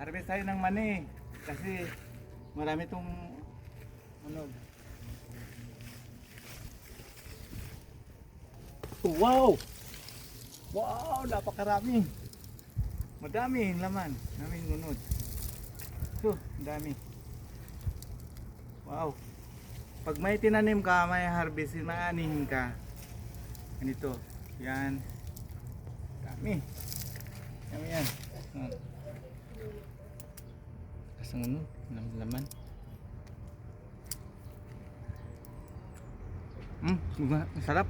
Harvest tayo ng mani. Kasi marami tong ano. Wow! Wow! Napakarami. Madami yung laman. Daming unod. So, dami. Wow. Pag may tinanim ka, may harvestin, may anihin ka. Ganito. Yan. Dami. Dami yan. Kasang ano? Laman. Masarap.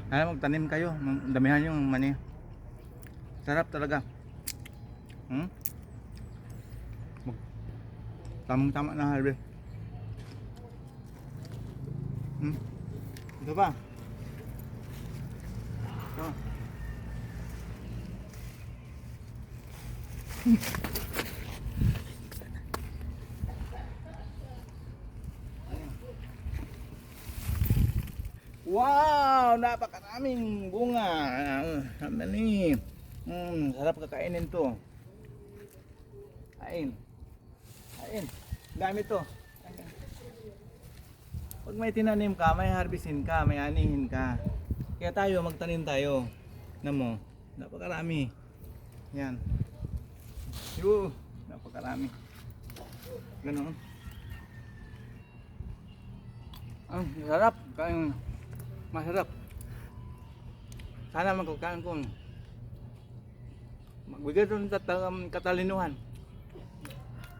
Ay, magtanim kayo. Damihan yung mani. Sarap talaga. Tamang-tama na harvest. Ito ba? Ito. Wow! Napakaraming bunga. Mani. Sarap kakainin to. Kain. Kain. Dami to. Pag may tinanim ka, may harvestin ka, may anihin ka. Kaya tayo, magtanim tayo. Namo, napakarami. Yan. Napakarami. Ganoon. Sarap. Kain. Masarap. Sana magkakain ko. Magbigay doon katalinuhan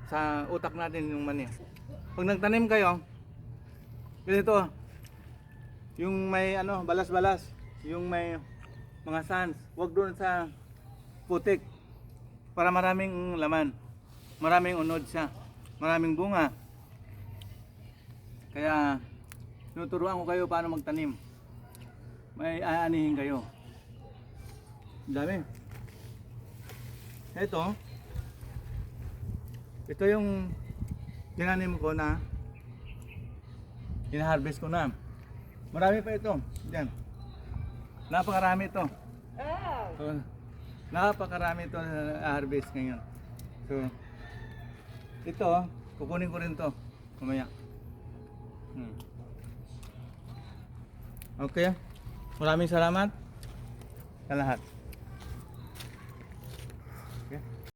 sa utak natin yung mani. Pag nagtanim kayo, ganito, yung may ano, balas-balas, yung may mga sands, wag doon sa putik para maraming laman, maraming unod siya, maraming bunga. Kaya tinuturuan ko kayo paano magtanim. May aanihin kayo. Dami. Ito yung tinanim ko na ina-harvest ko na. Marami pa ito. Diyan. Napakarami ito. So, napakarami ito na harvest ngayon. So, ito, kukunin ko rin to mamaya. Okay. Maraming salamat sa lahat.